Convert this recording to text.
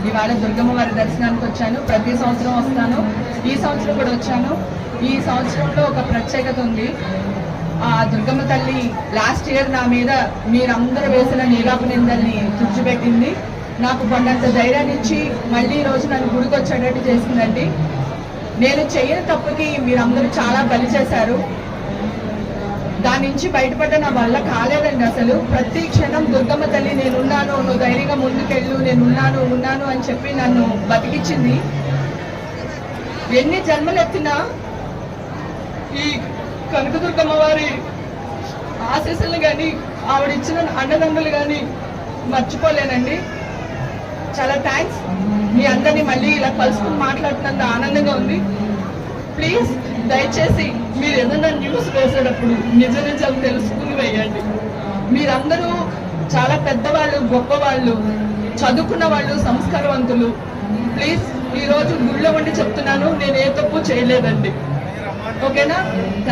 ఇవాళ దుర్గమ్మ వారి దర్శనానికి వచ్చాను. ప్రతి సంవత్సరం వస్తాను, ఈ సంవత్సరం కూడా వచ్చాను. ఈ సంవత్సరంలో ఒక ప్రత్యేకత ఉంది. ఆ దుర్గమ్మ తల్లి లాస్ట్ ఇయర్ నా మీద మీరందరూ వేసిన నీలాపు నిందల్ని తుడిచిపెట్టింది. నాకు కొండంత ధైర్యాన్ని ఇచ్చి మళ్ళీ ఈ రోజు నన్ను గుడికి వచ్చేటట్టు చేసిందండి. నేను చేయని తప్పుకి మీరందరూ చాలా బలి చేశారు. దాని నుంచి బయటపడ్డ నా వల్ల కాలేదండి. అసలు ప్రతి క్షణం దుర్గమ్మ తల్లి నేనున్నాను, నువ్వు ధైర్యంగా ముందుకెళ్ళు, ఉన్నాను అని చెప్పి నన్ను బతికించింది. ఎన్ని జన్మలెత్తినా ఈ కనకదుర్గమ్మ వారి ఆశీస్సులు కానీ ఆవిడిచ్చిన అండదండలు కానీ మర్చిపోలేనండి. చాలా థ్యాంక్స్. మీ అందరినీ మళ్ళీ ఇలా కలుసుకుని మాట్లాడుతున్నంత ఆనందంగా ఉంది. ప్లీజ్ దయచేసి మీరు ఏదైనా న్యూస్ వేసేటప్పుడు నిజాలు తెలుసుకుని వేయండి. మీరందరూ చాలా పెద్దవాళ్ళు, గొప్పవాళ్ళు, చదువుకున్న వాళ్ళు, సంస్కారవంతులు. ప్లీజ్ ఈరోజు గుళ్ళో ఉండి చెప్తున్నాను, నేను ఏ తప్పు చేయలేదండి. ఓకేనా?